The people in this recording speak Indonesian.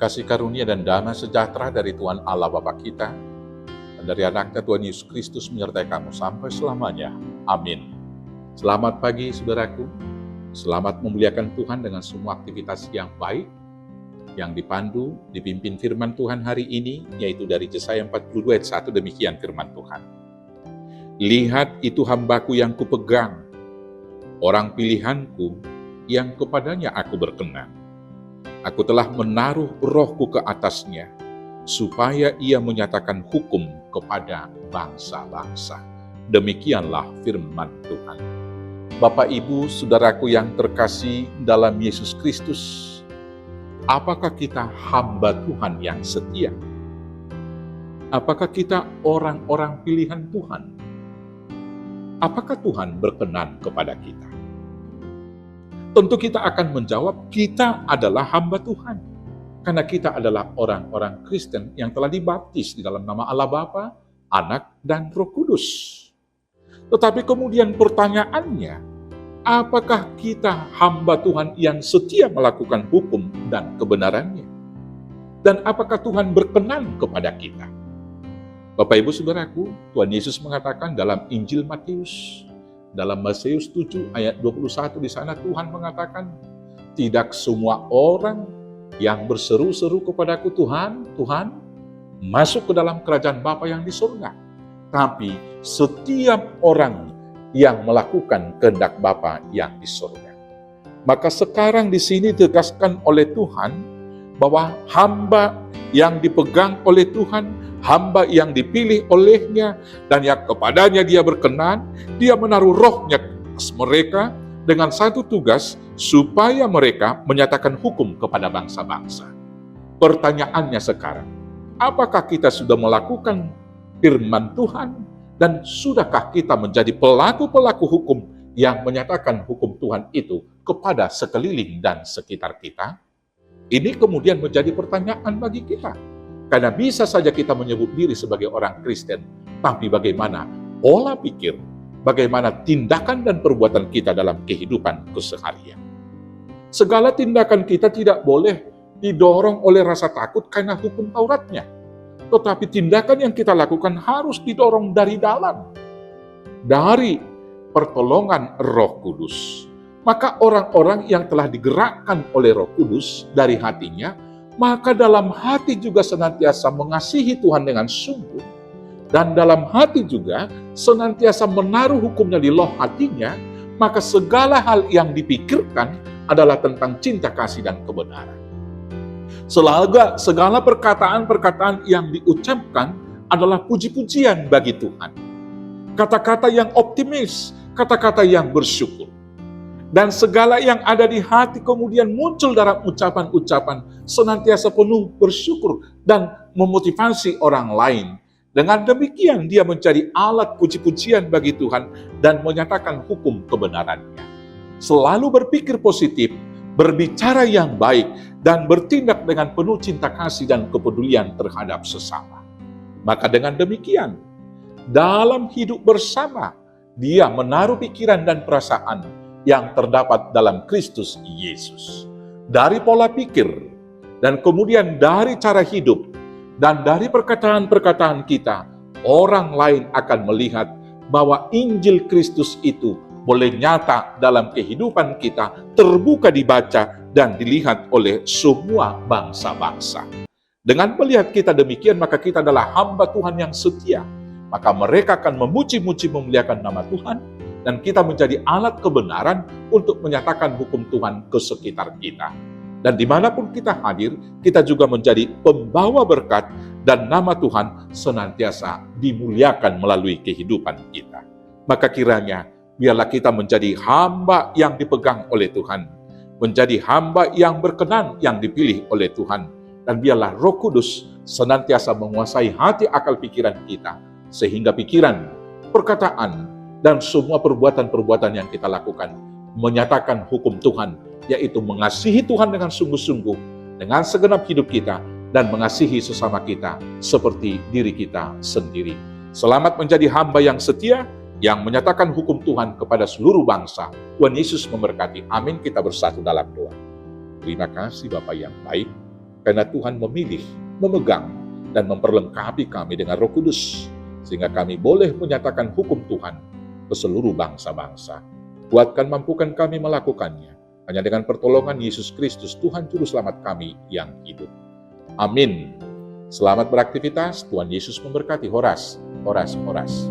Kasih karunia dan damai sejahtera dari Tuhan Allah Bapa kita, dan dari anaknya Tuhan Yesus Kristus menyertai kamu sampai selamanya. Amin. Selamat pagi saudaraku, selamat memuliakan Tuhan dengan semua aktivitas yang baik, yang dipimpin firman Tuhan hari ini, yaitu dari Yesaya 42 ayat 1, demikian firman Tuhan. Lihat itu hambaku yang kupegang, orang pilihanku yang kepadanya aku berkenan. Aku telah menaruh rohku ke atasnya, supaya ia menyatakan hukum kepada bangsa-bangsa. Demikianlah firman Tuhan. Bapak, Ibu, saudaraku yang terkasih dalam Yesus Kristus, apakah kita hamba Tuhan yang setia? Apakah kita orang-orang pilihan Tuhan? Apakah Tuhan berkenan kepada kita? Tentu kita akan menjawab, kita adalah hamba Tuhan. Karena kita adalah orang-orang Kristen yang telah dibaptis di dalam nama Allah Bapa, Anak, dan Roh Kudus. Tetapi kemudian pertanyaannya, apakah kita hamba Tuhan yang setia melakukan hukum dan kebenarannya? Dan apakah Tuhan berkenan kepada kita? Bapak, Ibu, saudaraku, Tuhan Yesus mengatakan dalam Injil Matius, dalam Matius 7 ayat 21, di sana Tuhan mengatakan, tidak semua orang yang berseru-seru kepadaku, Tuhan, Tuhan, masuk ke dalam kerajaan Bapa yang di surga. Tapi setiap orang yang melakukan kehendak Bapa yang di surga. Maka sekarang di sini ditegaskan oleh Tuhan bahwa hamba yang dipegang oleh Tuhan, hamba yang dipilih olehnya, dan yang kepadanya dia berkenan, dia menaruh rohnya atas mereka dengan satu tugas, supaya mereka menyatakan hukum kepada bangsa-bangsa. Pertanyaannya sekarang, apakah kita sudah melakukan firman Tuhan, dan sudahkah kita menjadi pelaku-pelaku hukum yang menyatakan hukum Tuhan itu kepada sekeliling dan sekitar kita? Ini kemudian menjadi pertanyaan bagi kita. Karena bisa saja kita menyebut diri sebagai orang Kristen, tapi bagaimana pola pikir, bagaimana tindakan dan perbuatan kita dalam kehidupan keseharian. Segala tindakan kita tidak boleh didorong oleh rasa takut karena hukum Tauratnya. Tetapi tindakan yang kita lakukan harus didorong dari dalam, dari pertolongan Roh Kudus. Maka orang-orang yang telah digerakkan oleh Roh Kudus dari hatinya, maka dalam hati juga senantiasa mengasihi Tuhan dengan sungguh, dan dalam hati juga senantiasa menaruh hukumnya di loh hatinya, maka segala hal yang dipikirkan adalah tentang cinta kasih dan kebenaran. Segala perkataan-perkataan yang diucapkan adalah puji-pujian bagi Tuhan. Kata-kata yang optimis, kata-kata yang bersyukur. Dan segala yang ada di hati kemudian muncul dalam ucapan-ucapan senantiasa penuh bersyukur dan memotivasi orang lain. Dengan demikian dia menjadi alat puji-pujian bagi Tuhan dan menyatakan hukum kebenarannya. Selalu berpikir positif, berbicara yang baik, dan bertindak dengan penuh cinta kasih dan kepedulian terhadap sesama. Maka dengan demikian, dalam hidup bersama, dia menaruh pikiran dan perasaan yang terdapat dalam Kristus Yesus. Dari pola pikir, dan kemudian dari cara hidup, dan dari perkataan-perkataan kita, orang lain akan melihat bahwa Injil Kristus itu boleh nyata dalam kehidupan kita, terbuka dibaca dan dilihat oleh semua bangsa-bangsa. Dengan melihat kita demikian, maka kita adalah hamba Tuhan yang setia. Maka mereka akan memuji-muji memuliakan nama Tuhan, dan kita menjadi alat kebenaran untuk menyatakan hukum Tuhan ke sekitar kita. Dan dimanapun kita hadir, kita juga menjadi pembawa berkat, dan nama Tuhan senantiasa dimuliakan melalui kehidupan kita. Maka kiranya, biarlah kita menjadi hamba yang dipegang oleh Tuhan, menjadi hamba yang berkenan yang dipilih oleh Tuhan, dan biarlah Roh Kudus senantiasa menguasai hati akal pikiran kita, sehingga pikiran, perkataan, dan semua perbuatan-perbuatan yang kita lakukan menyatakan hukum Tuhan, yaitu mengasihi Tuhan dengan sungguh-sungguh, dengan segenap hidup kita, dan mengasihi sesama kita seperti diri kita sendiri. Selamat menjadi hamba yang setia, yang menyatakan hukum Tuhan kepada seluruh bangsa. Tuhan Yesus memberkati. Amin. Kita bersatu dalam doa. Terima kasih Bapa yang baik. karena Tuhan memilih, memegang, dan memperlengkapi kami dengan Roh Kudus, sehingga kami boleh menyatakan hukum Tuhan ke seluruh bangsa-bangsa. Kuatkan, mampukan kami melakukannya, hanya dengan pertolongan Yesus Kristus, Tuhan Juru Selamat kami yang hidup. Amin. Selamat beraktivitas, Tuhan Yesus memberkati. Horas, horas, horas.